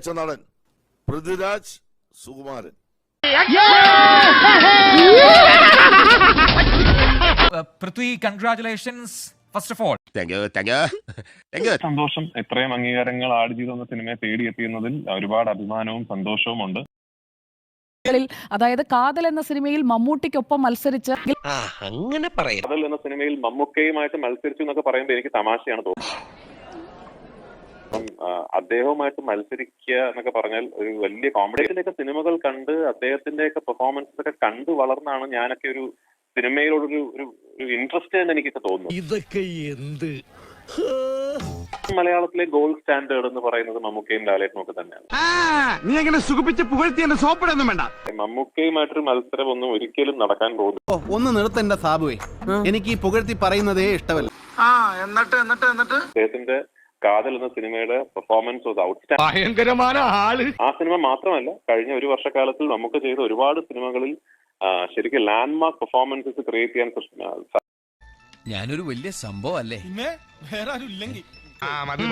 മികച്ച നടൻ Prithviraj Sukumaran. Prithvi, congratulations first of all. സന്തോഷം. എത്രയും അംഗീകാരങ്ങൾ ആടുജീവിതം എന്ന സിനിമയെ തേടിയെത്തിയുന്നതിൽ ഒരുപാട് അഭിമാനവും സന്തോഷവും ഉണ്ട്. അതായത് കാതൽ എന്ന സിനിമയിൽ മമ്മൂട്ടിക്കൊപ്പം മത്സരിച്ച് അങ്ങനെ പറയാം. കാതൽ എന്ന സിനിമയിൽ മമ്മൂക്കയുമായിട്ട് മത്സരിച്ചു എന്നൊക്കെ പറയുമ്പോൾ എനിക്ക് തമാശയാണ് തോന്നുന്നത്. അദ്ദേഹവുമായിട്ട് മത്സരിക്കുക എന്നൊക്കെ പറഞ്ഞാൽ ഒരു വലിയ കോമ്പറ്റീഷനൊക്കെ സിനിമകൾ കണ്ട് അദ്ദേഹത്തിന്റെയൊക്കെ പെർഫോമൻസസ് ഒക്കെ കണ്ടു വളർന്നാണ് ഞാനൊക്കെ ഒരു സിനിമയിലോടൊരു ഒരു ഇൻട്രസ്റ്റ് എന്ന് എനിക്കൊക്കെ തോന്നുന്നു. ഇതൊക്കെ എന്ത് മലയാളത്തിലെ ഗോൾഡ് സ്റ്റാൻഡേർഡ് എന്ന് പറയുന്നത് മമ്മൂക്കയും ലാലേട്ടനും ഒക്കെ തന്നെയാണ്. നീ എങ്ങനെ സുഖിപ്പിച്ച് പുകഴ്ത്തി എന്നെ സോപ്പിടൊന്നും വേണ്ട. മമ്മൂക്കയുമായിട്ടൊരു മത്സരം ഒന്നും ഒരിക്കലും നടക്കാൻ പോകുന്നു. ഒന്ന് നിർത്തണ്ട സാബുവേ, എനിക്ക് ഈ പുകഴ്ത്തി പറയുന്നതേ ഇഷ്ടമല്ല. എന്നിട്ട് അദ്ദേഹത്തിന്റെ കാതൽ എന്ന സിനിമയുടെ പെർഫോമൻസ് വാസ് ഔട്ട്സ്റ്റാൻഡിംഗ്. ഭയങ്കരമായ ആള്. ആ സിനിമ മാത്രമല്ല, കഴിഞ്ഞ ഒരു വർഷക്കാലത്തിൽ നമുക്ക് ചെയ്ത ഒരുപാട് സിനിമകളിൽ ശരിക്കും ലാൻഡ്മാർക്ക് പെർഫോമൻസസ് ക്രിയേറ്റ് ചെയ്യാൻ ഞാനൊരു വലിയ സംഭവം അല്ലേ? വേറെ ആരും ഇല്ലെങ്കിൽ മതി